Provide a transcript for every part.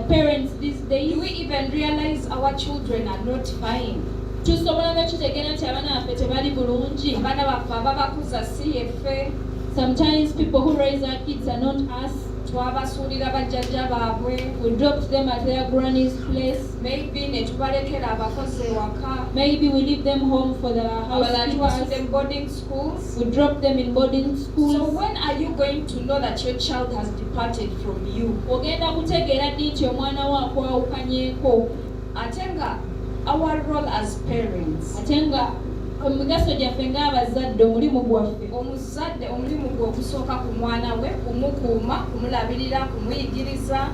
parents these days, do we even realize our children are not fine? Sometimes people who raise our kids are not us. We dropped them at their granny's place. Maybe we leave them home for the housekeepers. Boarding schools. We drop them in boarding schools. So when are you going to know that your child has departed from you? Atenga, our role as parents. Omuzadde omulimu gwe ogusooka ku mwana we kumukuuma, kumulabirira, kumuyigiriza.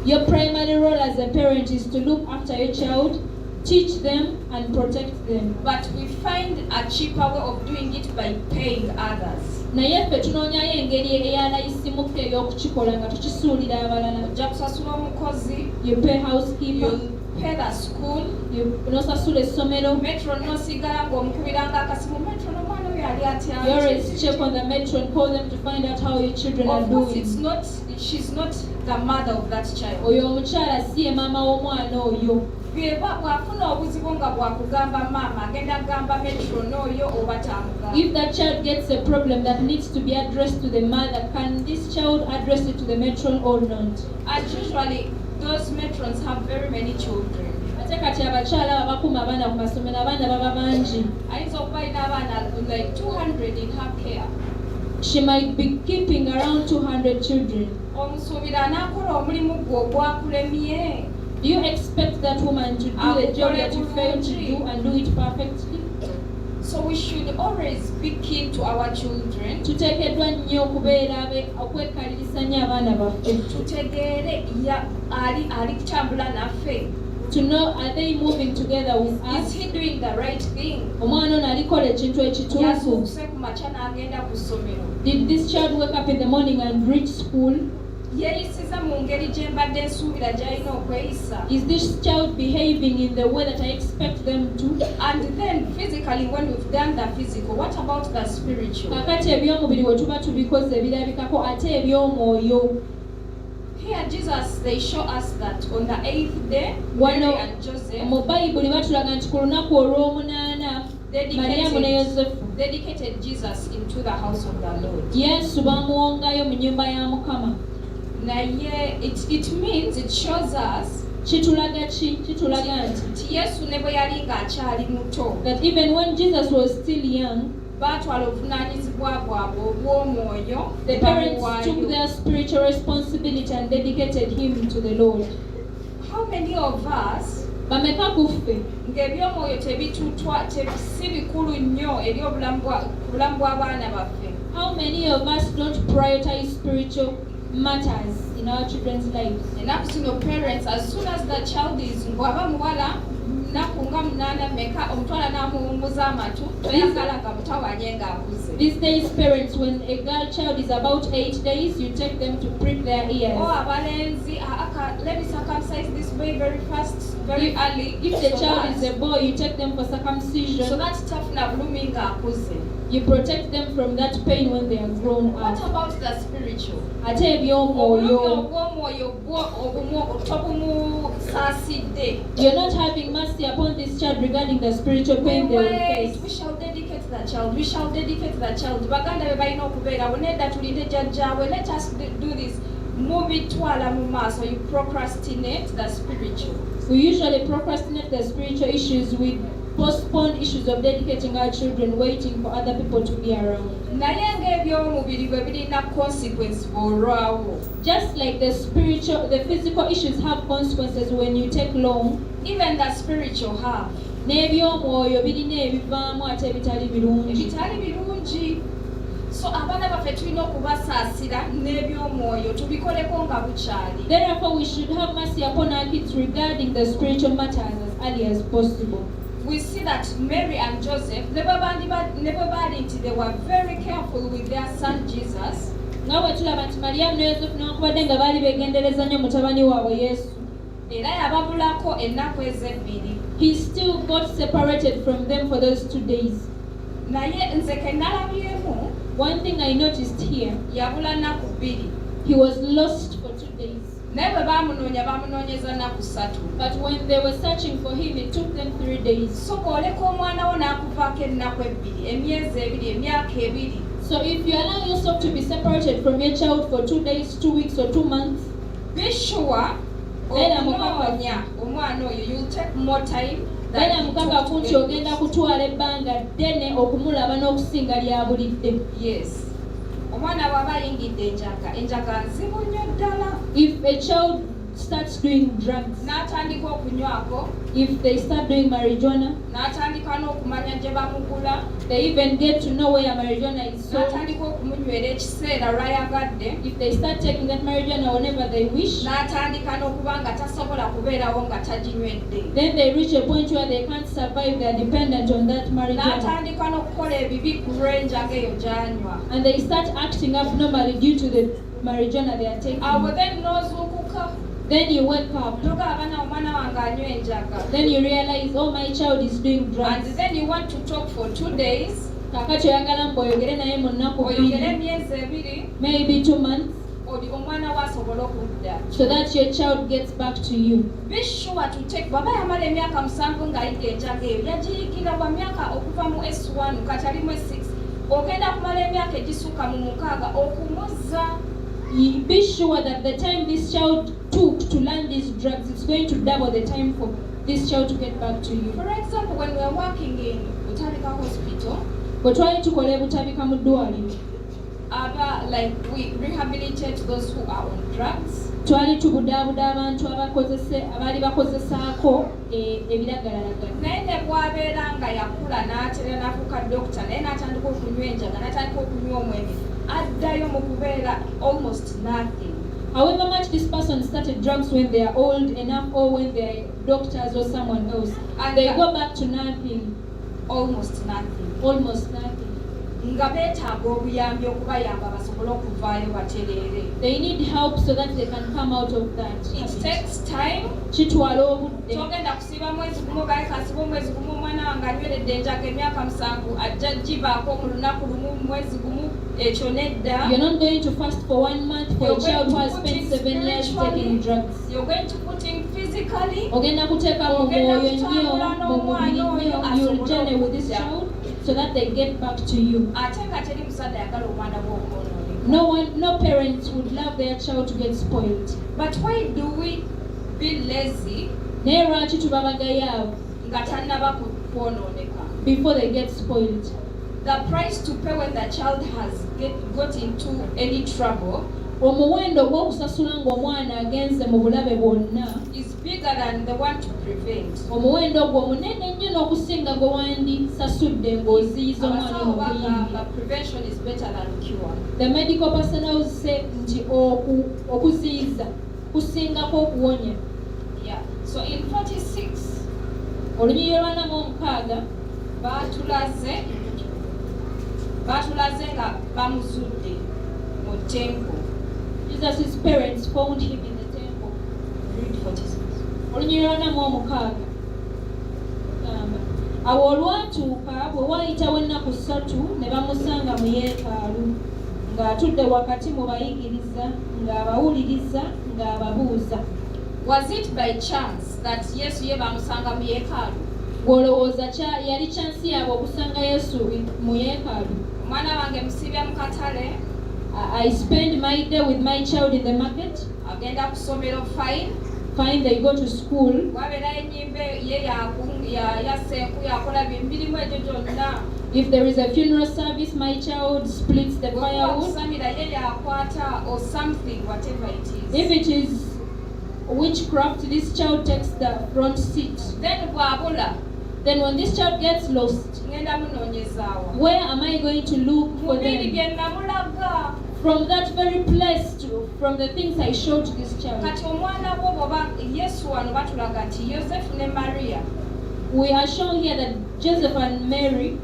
Your primary role as a parent is to look after your child, teach them and protect them. But we find a cheaper way of doing it by paying others. Naye ffe tunoonyayo engeri ey'alayisimuka ey'okukikola nga tukisuulira abalala. Ojja kusasula omukozi. You pay housekeeper. You pay the school. N'osasula essomero. Metro n'osigala ng'omukubiranga akasimu. Metro n'omwana we yali atya. You always check on the metro and call them to find out how your children are doing. Of course, she's not the mother of that child. Oyo omukyala si ye maama w'omwana oyo. Bw'afuna obuzibu nga bwakugamba maama agenda kugamba metro n'oyo oba tamugamba. If that child gets a problem that needs to be addressed to the mother, can this child address it to the matron or not? And usually those matrons have very many children. Kati abakyala abakuuma abaana ku masomero abaana baba bangi. Ayinza okuba alina abaana like 200 in her care. She might be keeping around 200 children. Omusuubira anaakola omulimu gwe ogwakulemye. Do you expect that woman to do the job that you failed to do and do it perfectly? So we should always be keen to our children. Tuteekeddwa nnyo okubeera okwekaliriza nnyo abaana baffe. Tutegeere ali kutambula naffe. To know, are they moving together with us? Is he doing the right thing? Omwana ono alikola ekintu ekituufu. Yasuubuse ku makya n'agenda ku ssomero. Did this child wake up in the morning and reach school? Yeeyisiza mu ngeri gye mbadde nsuubira gy'alina okweyisa. Is this child behaving in the way that I expect them to? And then physically, when we've done the physical, what about the spiritual? Kakati eby'omubiri bwe tuba tubikoze ebirabikako ate eby'omwoyo. Here Jesus, they show us that on the 8th day, Mary and Joseph, mu Bayibuli batulaga nti ku lunaku olw'omunaana Mariamu ne Yosefu dedicated Jesus into the house of the Lord. Yesu bamuwongayo mu nnyumba ya Mukama. Naye it means, it shows us kitulaga nti Yesu ne bwe yali ng'akyali muto, that even when Jesus was still young, baatwala obuvunaanyizibwa bwabwe obw'omwoyo, the parents took their spiritual responsibility and dedicated him to the Lord. How many of us bameka kuffe ng'ebyomwoyo si bikulu nnyo eri obulamu bw'abaana baffe? How many of us don't prioritize spiritual matters in our children's lives? Enaku zino parents, as soon as the child is bw'aba muwala naku nga munaana meka omutwala n'amuwumbuza amatu toyagala nga mutawanye ng'akuze. These days parents, when a girl child is about 8 days, you take them to prick their ears. Abalenzi, let me circumcise this boy very fast, very early. If the child is a boy, you take them for circumcision. So that's tough na blooming ng'akuze. You protect them from that pain when they are grown up. What about the spiritual? Ate eby'omwoyo. You're not having mercy upon this child regarding the spiritual pain they will face. We shall dedicate the child. We shall dedicate the child. Baganda be balina okubeera bonedda tulinde jjajjaawe. Let us do this. Mubitwala mu maaso. You procrastinate the spiritual. We usually procrastinate the spiritual issues. We postpone issues of dedicating our children, waiting for other people to be around. Naye ng'ebyomubiri bwe birina consequence bw'olwawo. Just like the physical issues have consequences when you take long, even the spiritual have. N'ebyomwoyo birina ebivaamu ate ebitali birungi. So abaana baffe tulina okubasaasira n'ebyomwoyo tubikoleko nga bukyali. Therefore we should have mercy upon our kids regarding the spiritual matters as early as possible. We see that Mary and Joseph, they were very careful with their son Jesus. Nga bwe tulaba nti Mariamu ne Yosefu newankubadde nga baali beegendereza nnyo mutabani waabwe Yesu. Era yababulako ennaku ezebbiri. He still got separated from them for those 2 days. Naye nze ke nalabyemu, one thing I noticed here, yabula nnaku bbiri. He was lost for 2 days. naye bwe baamunoonya baamunoonyeza nnaku 3. But when they were searching for him, it took them 3 days. So bw'oleka omwana wo n'akuvaako ennaku 2, emyezi 2, emyaka 2. So if you allow yourself to be separated from your child for 2 days, 2 weeks, or 2 months, be sure okunoonya omwana oyo you'll take more time era mukaka kunti ogenda kutwala ebbanga ddene okumulaba n'okusinga lya bulidde. Yes. Omwana bw'aba ayingidde enjaka nzibu nnyo ddala. If a child starts doing drugs, n'atandika okunywako, if they start doing marijuana, n'atandika n'okumanya gye bamugula, they even get to know where marijuana is sold. n'atandika okumunywera ekiseera lw'ayagadde, If they start taking that marijuana whenever they wish, n'atandika n'okuba nga tasobola kubeerawo nga taginywedde, then they reach a point where they can't survive, they are dependent on that marijuana. n'atandika n'okukola ebibi ku lw'enjaga eyo gy'anywa. And they start acting abnormally due to the marijuana they are taking. Awo then n'ozuukuka, Then you wake up, togamba na omwana wange anywa enjaga. then you realize, oh, my child is doing drugs. And then you want to talk for 2 days, Kakati oyagala mbu oyogere naye mu nnaku oyogere 2, emyezi 2, maybe 2 months, omwana we asobola okudda. so that your child gets back to you. Be sure to take, bw'aba yamala emyaka 7 ng'ayidde enjaga eyo, yagiyigira bwa myaka okuva mu S1 kati ali mu S6, ogenda kumala emyaka egisukka mu 6 okumuzza. Be sure that the time this child took to learn these drugs, it's going to double the time for this child to get back to you. For example, when we are working in Butabika Hospital, Bwe twali tukola e Butabika mu ddwaliro, like we rehabilitate those who are on drugs. twali tubudaabuda abantu abaali bakozesaako ebiragalalagala. Naye ne bw'abeera nga yakula n'atera n'afuuka dokita naye n'atandika okunywa enjaga n'atandika okunywa omwenge, addayo mu kubeera almost nothing. However much this person started drugs when they are old enough or when they are doctors or someone else, and they go back to nothing, Almost nothing. almost nothing. Nga beetaaga obuyambi okubayamba basobole okuvaayo batereere. They need help so that they can come out of that. It takes time. Kitwala obudde. Togenda kusiba mwezi gumu gaye kasiba omwezi gumu omwana wange anyweredde enjaga emyaka 7 ajja gibaako mu lunaku lumu mwezi gumu, ekyo nedda. You're not going to fast for 1 month for a child who has spent 7 years taking drugs. You're going to put in physically. Ogenda kuteeka mu mwoyo nnyo, mu mubiri nnyo, you'll journey with this child so that they get back to you. Ate nga teri musajja ayagala omwana bw'okwonooneka. No parents would love their child to get spoiled. But why do we be lazy Naye lwaki tuba bagayaavu nga tannaba kwonooneka? before they get spoiled? The price to pay when the child has got into any trouble Omuwendo gw'okusasula ng'omwana agenze mu bulabe bwonna, is bigger than the one to prevent. omuwendo ogwo munene nnyo n'okusinga gwe wandisasudde ng'oziyiza omwana Abasawo omuyimbi. bagamba prevention is better than cure. The medical personnel say nti okuziyiza kusingako okuwonya. Yeah. So in 46, Olunyiriri lwa 46 baatulaze nga bamuzudde mu temple. Jesus' parents found him in the temple. Read 46. Olunyiriri lwa 46 awo olwatuuka bwe waayitawo ennaku 3 ne bamusanga mu yeekaalu ng'atudde wakati mu bayigiriza ng'abawuliriza ng'ababuuza. Was it by chance that Yesu ye bamusanga mu yeekaalu? Gw'olowooza yali chansi yaabwe okusanga Yesu mu yeekaalu? Omwana wange musibye mu katale, I spend my day with my child in the market. agenda ku ssomero Fine, they go to school. wabeerayo ennyimba ye yasenku yakola bimbirimu egyo gyonna. If there is a funeral service, my child splits the firewood. Okusamira ye yakwata or something, whatever it is. If it is witchcraft, this child takes the front seat. Then bw'abula, Then when this child gets lost, ngenda munoonyezaawa. where am I going to look for Mubiri them? bye namulaga. From that very place, from the things I showed to this child. Kati omwana wo bw'oba Yesu wano batulaga nti Yosefu ne Maria We are shown here that Joseph and Mary,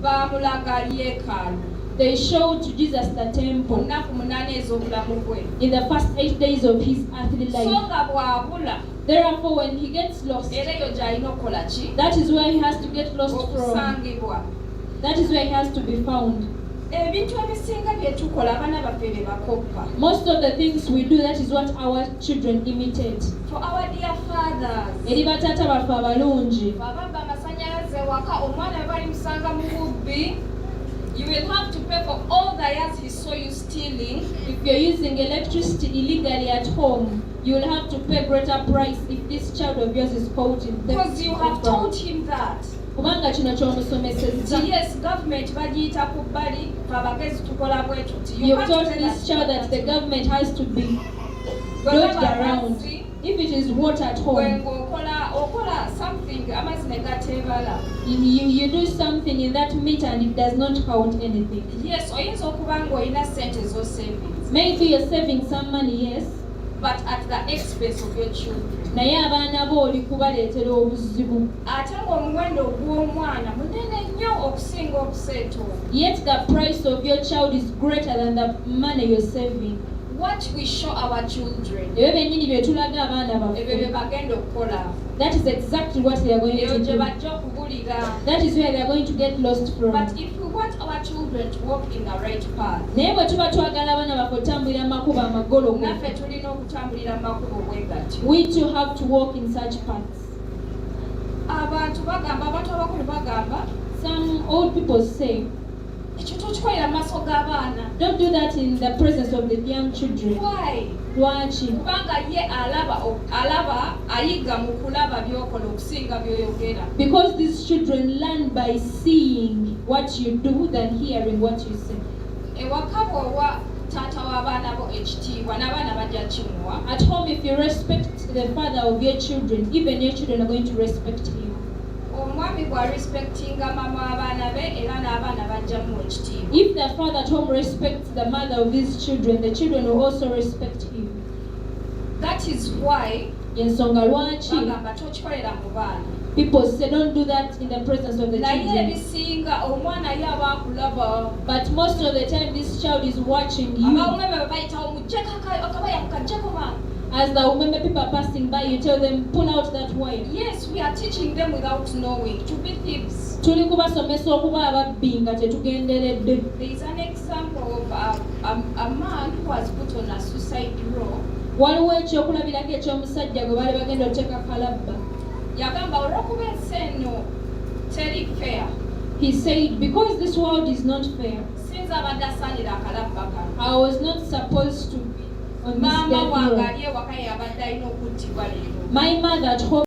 baamulaga yeekaalu they showed to Jesus the mu temple nnaku 8 ez'obulamu bwe. in the first 8 days of his earthly So life. nga bw'abula, Therefore, when he gets lost, era eyo gy'alina okukola ki? that is where he has to get lost from. Okusangibwa. That is where he has to be found. ebintu ebisinga bye tukola abaana baffe be bakoppa. Most of the things we do, that is what our children imitate. For our dear fathers, Eri bataata baffe abalungi, bababba amasannyalaze waka omwana we bali musanga mu bubbi, you will have to pay for all the years he saw you stealing. if you're using electricity illegally at home, you will have to pay greater price if this child of yours is caught in theft. Because you have told him that. Kubanga kino ky'omusomesezza. Yes, government bagiyita ku bbali, abagezi tukola bwe tuti. You've taught this child that the government has to be dodged around. If it is water at home, okola something amazzi ne gateebala. you do something in that meter and it does not count anything. Yes, oyinza okuba ng'olina ssente zo savings, Maybe you're saving some money, yes, but at the expense of your children. naye abaana bo oli kubaleetera obuzibu. Ate ng'omuwendo gw'omwana munene nnyo okusinga obuseeto. Yet the price of your child is greater than the money you're saving. What we show our children, Ebyo byennyini bye tulaga abaana ebyo bye baffe, bagenda okukola. that is exactly what they are going Eyo to gye do. bajja okubulira. That is where they are going to get lost from. But if we want our children to walk in the right path, Naye bwe tuba twagala abaana baffe otambulira mu makubo amagologo, naffe tulina okutambulira mu makubo bwe gatyo. we too have to walk in such paths. Abantu abakulu bagamba, Some old people say, ekyo tokikolera mu maaso g'abaana. don't do that in the presence of the young children. Why? Lwaki? Kubanga ye alaba ayiga mu kulaba by'okola okusinga by'oyogera. Because these children learn by seeing what you do than hearing what you say. Ewaka bw'owa taata w'abaana bo ekitiibwa n'abaana bajja kimuwa. At home, if you respect the father of your children, even your children are going to respect him. Omwami bw'arespectinga mama w'abaana be era n'abaana bajjamu ekitiibwa. If the father at home respects the mother of his children, the children will also respect him. That is why Yensonga lwaki bagamba tokikolera mu baana. people say don't do that in the presence of the Naye children. ebisinga omwana ye aba akulaba. But most of the time, this child is watching you. Abawumeme bwe bayitawo muggyeko akabaya mukaggyeko baana. As the women people are passing by, you tell them, pull out that wire. Yes, we are teaching them without knowing to be thieves. Tuli kubasomesa okuba ababbi nga tetugenderedde. There is an example of a man who was put on a suicide row. Waliwo ekyokulabirako eky'omusajja gwe baali bagenda oteeka kalabba. Yagamba olw'okuba ensi eno teri fair, He said, because this world is not fair, sinza abadde asaanira akalabba kano. I was not supposed to be on this Maama death wange row. ali ewaka yabadde alina okuttibwa leero. My mother at home